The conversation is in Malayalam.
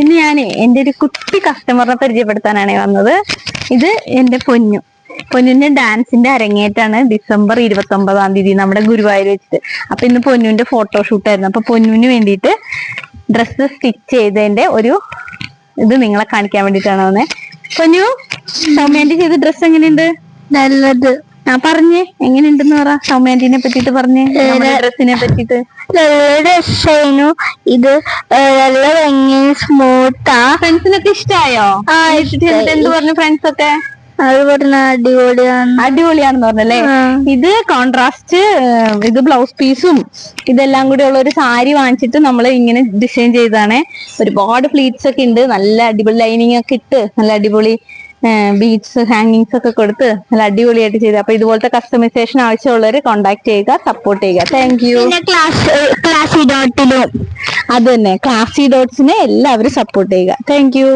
ഇന്ന് ഞാനേ എന്റെ ഒരു കുട്ടി കസ്റ്റമറിനെ പരിചയപ്പെടുത്താനാണ് വന്നത്. ഇത് എന്റെ പൊന്നുവിന്റെ ഡാൻസിന്റെ അരങ്ങേറ്റാണ് December 29 നമ്മുടെ ഗുരുവായൂർ വെച്ചിട്ട്. അപ്പൊ ഇന്ന് പൊന്നുവിന്റെ ഫോട്ടോഷൂട്ടായിരുന്നു. അപ്പൊ പൊന്നുവിന് വേണ്ടിയിട്ട് ഡ്രസ്സ് സ്റ്റിച്ച് ചെയ്തതിന്റെ ഒരു ഇത് നിങ്ങളെ കാണിക്കാൻ വേണ്ടിയിട്ടാണ് വന്നത്. പൊന്നു, സൗമ്യാന്റി ചെയ്ത ഡ്രസ്സ് എങ്ങനെയുണ്ട്? നല്ലത്. പറഞ്ഞേ എങ്ങനെയുണ്ടെന്ന് പറ. സൗമ്യാന്റിനെ പറ്റിട്ട് പറഞ്ഞേ, ഡ്രസ്സിനെ പറ്റിട്ട്. നല്ല രസമായിരുന്നു. ഇത് നല്ല ഭംഗി, സ്മൂത്താ. ഫ്രണ്ട്സിനൊക്കെ ഇഷ്ടായോ? എന്ത് പറഞ്ഞു ഫ്രണ്ട്സ് ഒക്കെ? അത് പറഞ്ഞ അടിപൊളിയാണെന്ന് പറഞ്ഞല്ലേ. ഇത് കോൺട്രാസ്റ്റ്, ഇത് ബ്ലൗസ് പീസും ഇതെല്ലാം കൂടി ഉള്ള ഒരു സാരി വാങ്ങിച്ചിട്ട് നമ്മൾ ഇങ്ങനെ ഡിസൈൻ ചെയ്താണ്. ഒരുപാട് പ്ലീറ്റ്സ് ഒക്കെ ഉണ്ട്, നല്ല അടിപൊളി ലൈനിങ് ഒക്കെ ഇട്ട് നല്ല അടിപൊളി ബീഡ്സ് ഹാങ്ങിങ്സ് ഒക്കെ കൊടുത്ത് നല്ല അടിപൊളിയായിട്ട് ചെയ്ത്. അപ്പൊ ഇതുപോലത്തെ കസ്റ്റമൈസേഷൻ ആവശ്യമുള്ളവർ കോൺടാക്ട് ചെയ്യുക, സപ്പോർട്ട് ചെയ്യുക. Thank you. ക്ലാസി ഡോട്ടിലും അത് തന്നെ, ക്ലാസി ഡോട്ട്സിനെ എല്ലാവരും സപ്പോർട്ട് ചെയ്യുക. Thank you.